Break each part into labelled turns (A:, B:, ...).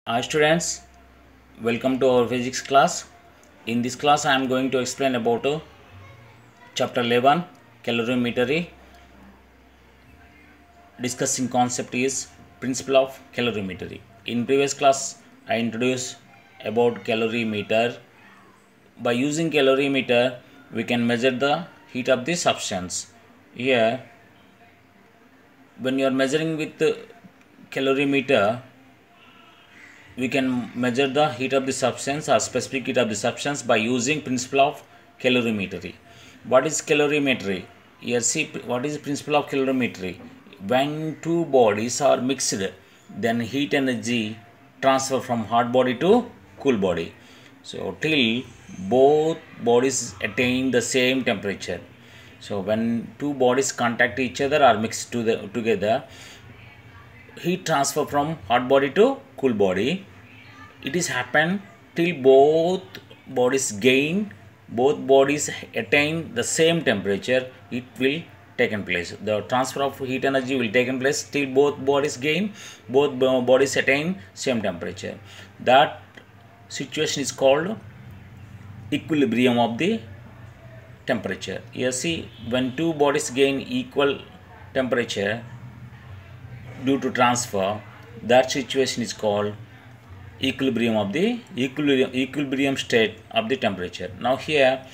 A: Hi students, welcome to our physics class. In this class I am going to explain about chapter 11 calorimetry. Discussing concept is principle of calorimetry. In previous class I introduced about calorimeter. By using calorimeter we can measure the heat of the substance. Here when you are measuring with the calorimeter, we can measure the heat of the substance or specific heat of the substance by using principle of calorimetry. What is calorimetry? Here see what is the principle of calorimetry. When two bodies are mixed, then heat energy transfer from hot body to cool body. So till both bodies attain the same temperature. So when two bodies contact each other or mix together, heat transfer from hot body to cool body. It is happen till both bodies attain the same temperature. It will taken place. The transfer of heat energy will taken place till both bodies attain same temperature. That situation is called equilibrium of the temperature. You see, when two bodies gain equal temperature due to transfer, that situation is called equilibrium state of the temperature. Now here,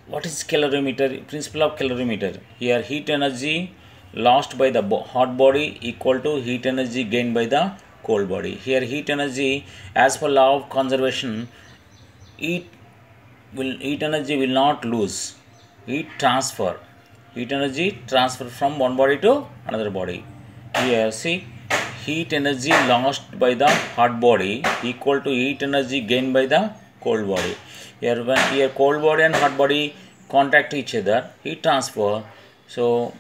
A: what is calorimeter? Principle of calorimeter. Here heat energy lost by the hot body equal to heat energy gained by the cold body. Here heat energy, as per law of conservation, heat energy will not lose. Heat energy transfer from one body to another body. Here see, heat energy lost by the hot body equal to heat energy gained by the cold body. Here cold body and hot body contact each other, heat transfer. So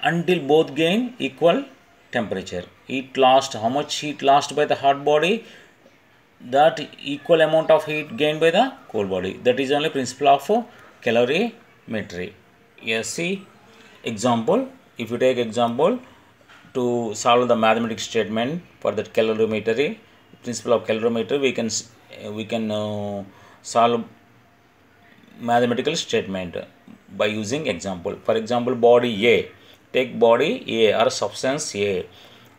A: until both gain equal temperature. How much heat lost by the hot body, that equal amount of heat gained by the cold body. That is only principle of calorimetry. Yes, see example. If you take example to solve the mathematical statement for that calorimetry, principle of calorimetry, we can solve mathematical statement by using example. For example, body A. Take body A or substance A.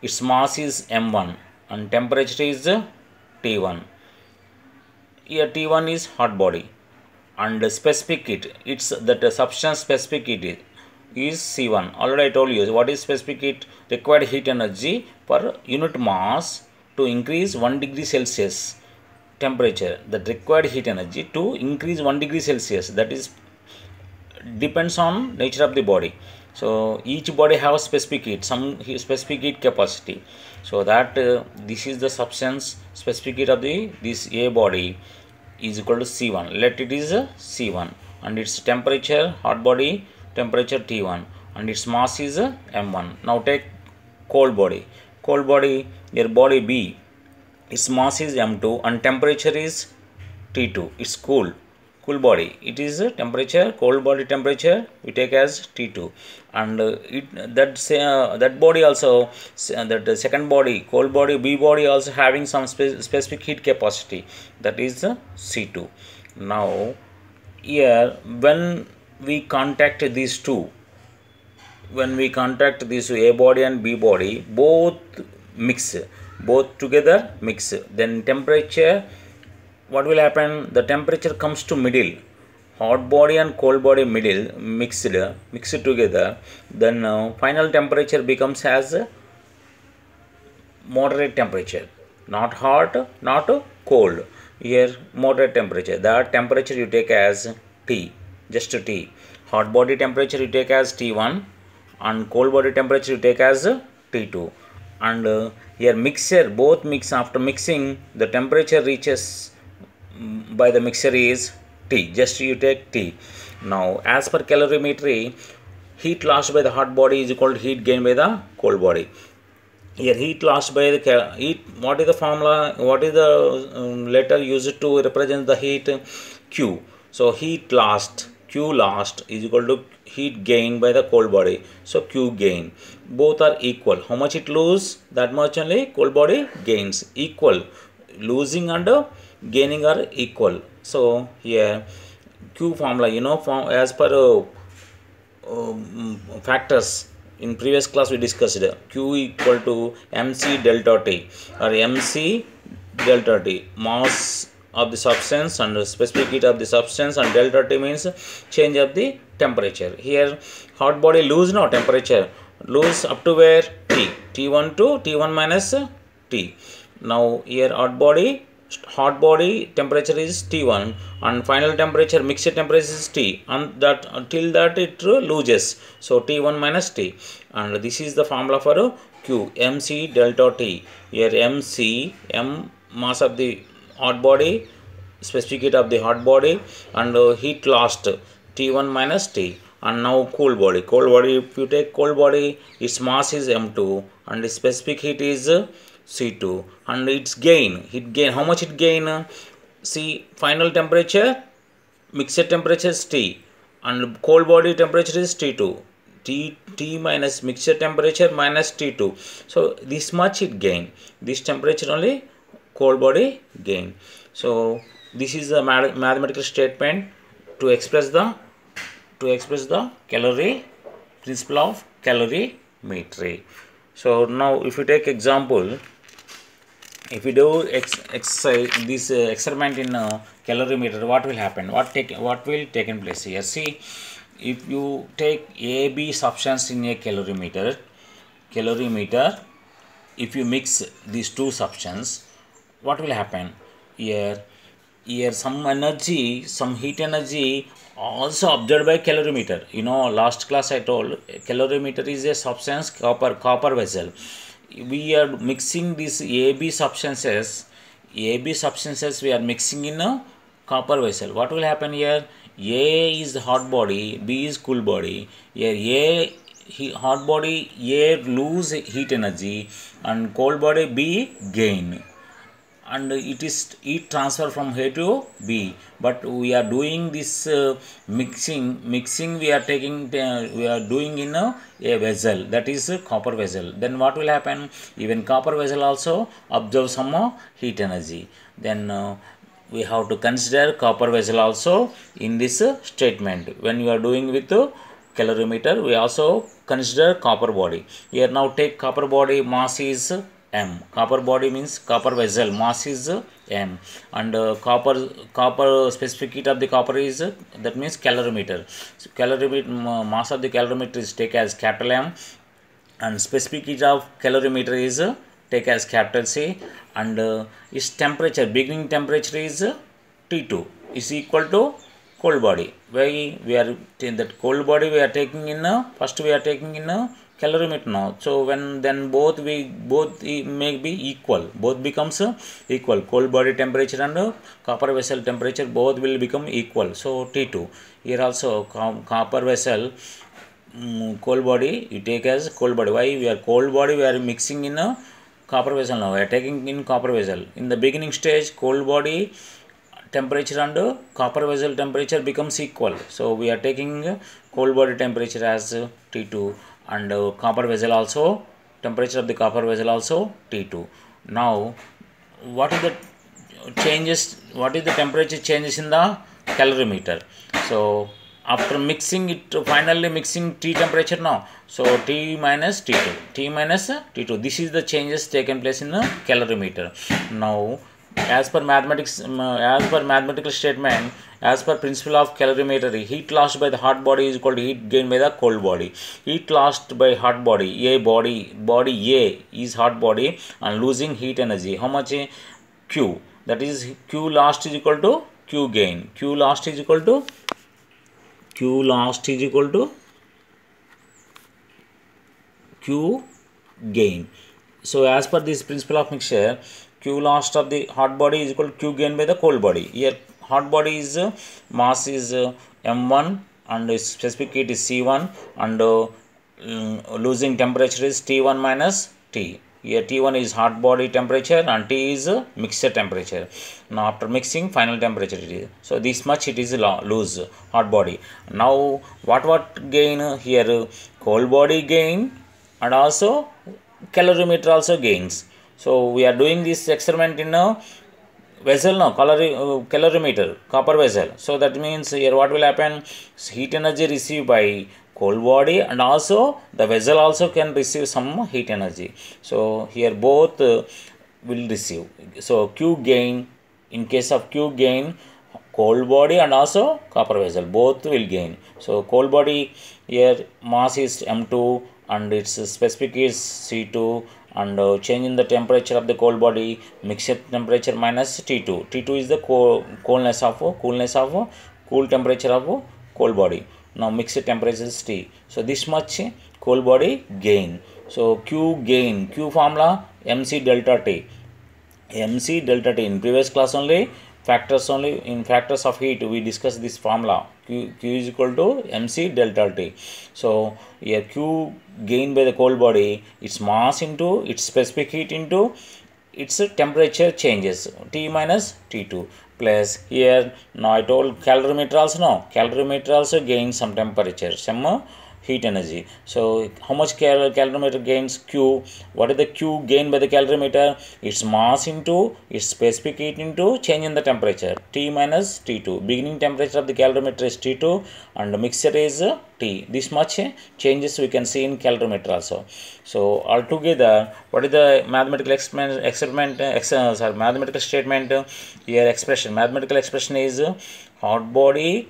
A: Its mass is m1 and temperature is T1. Here T1 is hot body and specific heat. It's that substance specific heat is C1. Already I told you what is specific heat. Required heat energy per unit mass to increase 1 degree Celsius temperature. That required heat energy to increase 1 degree Celsius, that is depends on nature of the body. So each body has specific heat, some specific heat capacity. So that this is the substance specific heat of this A body is equal to C1. Let it is C1 and its temperature, hot body temperature T1 and its mass is m1. Now take cold body. Cold body, your body B, its mass is m2 and temperature is T2. It's cool body. It is temperature, cold body temperature we take as T2, and that body also, that second body, cold body B body, also having some specific heat capacity, that is C2. Now here when we contact these two, A body and B body, both together mix, then temperature, what will happen? The temperature comes to middle. Hot body and cold body middle mixed together. Then final temperature becomes as moderate temperature. Not hot, not cold. Here moderate temperature. That temperature you take as T, just T. Hot body temperature you take as T1 and cold body temperature you take as T2. And here both mix. After mixing, the temperature reaches by the mixture is T, just you take T. Now as per calorimetry, heat lost by the hot body is equal to heat gained by the cold body. Here heat lost by the heat, what is the formula, what is the letter used to represent the heat? Q. So heat lost, Q lost is equal to heat gain by the cold body. So Q gain. Both are equal. How much it lose? That much only cold body gains. Equal. Losing and gaining are equal. So here Q formula, as per factors in previous class we discussed, Q equal to mc delta T or mc delta T, mass of the substance and specific heat of the substance, and delta T means change of the temperature. Here hot body lose no temperature, lose up to where? T, T1 to T1 minus T. Now here hot body temperature is T1 and final temperature, mixture temperature is T, and that until that it loses, so T1 minus T, and this is the formula for Q, mc delta T. Here mc, m mass of the hot body, specific heat of the hot body, and heat lost T1 minus T. And now cold body, if you take cold body, its mass is m2 and its specific heat is C2, and its gain, how much it gain? See, final temperature, mixture temperature is T, and cold body temperature is T2. T minus mixture temperature minus T2. So this much it gain. This temperature only cold body gain. So this is the mathematical statement to express the calorie, principle of calorimetry. So now if you take example, if we do exercise this experiment in calorimeter, what will happen? What will take in place here? See, if you take A, B substance in a calorimeter, if you mix these two substances, what will happen? Here some energy, some heat energy also observed by calorimeter. Last class I told calorimeter is a substance, copper vessel. We are mixing these AB substances we are mixing in a copper vessel. What will happen here? A is hot body, B is cool body. Here hot body A lose heat energy and cold body B gain, and it is heat transfer from A to B. But we are doing this mixing we are doing in a vessel, that is a copper vessel. Then what will happen? Even copper vessel also absorb some heat energy. Then we have to consider copper vessel also in this statement. When you are doing with calorimeter, we also consider copper body. Here now take copper body, mass is M. Copper body means copper vessel, mass is M, and copper specific heat of the copper is that means calorimeter. So calorimeter, mass of the calorimeter is take as capital M, and specific heat of calorimeter is take as capital C, and its temperature, beginning temperature is T2 is equal to cold body. Why we are in that cold body we are taking in first we are taking in calorimeter now. So when then both may be equal, both becomes equal. Cold body temperature and copper vessel temperature both will become equal. So T2. Here also copper vessel, cold body you take as cold body. Why we are cold body we are mixing in a copper vessel now. We are taking in copper vessel. In the beginning stage, cold body temperature and copper vessel temperature becomes equal. So we are taking cold body temperature as T2, and copper vessel also, temperature of the copper vessel also T2. Now what is the changes? What is the temperature changes in the calorimeter? So after mixing it, finally mixing T temperature now. So T minus T2. This is the changes taken place in the calorimeter. Now as per mathematical statement, as per principle of calorimetry, heat lost by the hot body is equal to heat gained by the cold body. Heat lost by hot body, body A is hot body and losing heat energy. How much? Q. That is Q lost is equal to Q gain. Q lost is equal to Q gain. So as per this principle of mixture, Q lost of the hot body is equal to Q gain by the cold body. Here hot body is mass is M1 and its specific heat is C1, and losing temperature is T1 minus T. Here T1 is hot body temperature and T is mixture temperature. Now after mixing, final temperature it is. So this much it is loose, hot body. Now what gain here? Cold body gain and also calorimeter also gains. So we are doing this experiment in a vessel, no calorimeter, copper vessel. So that means here what will happen? Heat energy received by cold body and also the vessel also can receive some heat energy. So here both will receive. So Q gain, in case of Q gain, cold body and also copper vessel both will gain. So cold body here mass is M2 and its specific is C2, and change in the temperature of the cold body, mixture temperature minus T2. T2 is the coolness of cool temperature of cold body. Now mixture temperature is T. So this much cold body gain. So Q gain, Q formula MC delta T. MC delta T in previous class only, in factors of heat we discussed this formula. Q is equal to MC delta T. So here Q gained by the cold body, its mass into its specific heat into its temperature changes, T minus T2, plus here now I told calorimeter also, no, calorimeter also gains some temperature, some heat energy. So how much calorimeter gains? Q. What is the Q gained by the calorimeter? Its mass into its specific heat into change in the temperature, T minus T2. Beginning temperature of the calorimeter is T2 and the mixture is T. This much changes we can see in calorimeter also. So altogether, what is the mathematical mathematical statement? Here expression, mathematical expression is hot body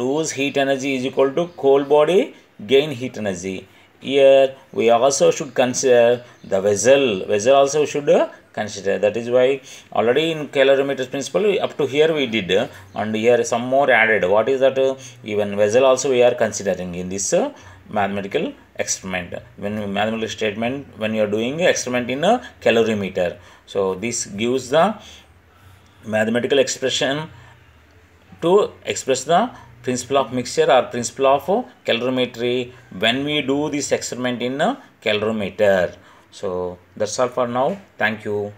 A: lose heat energy is equal to cold body gain heat energy. Here we also should consider the vessel also should consider. That is why already in calorimeter principle up to here we did, and here some more added. What is that? Even vessel also we are considering in this mathematical experiment, when mathematical statement, when you are doing experiment in a calorimeter. So this gives the mathematical expression to express the principle of mixture or principle of calorimetry when we do this experiment in a calorimeter. So that's all for now. Thank you.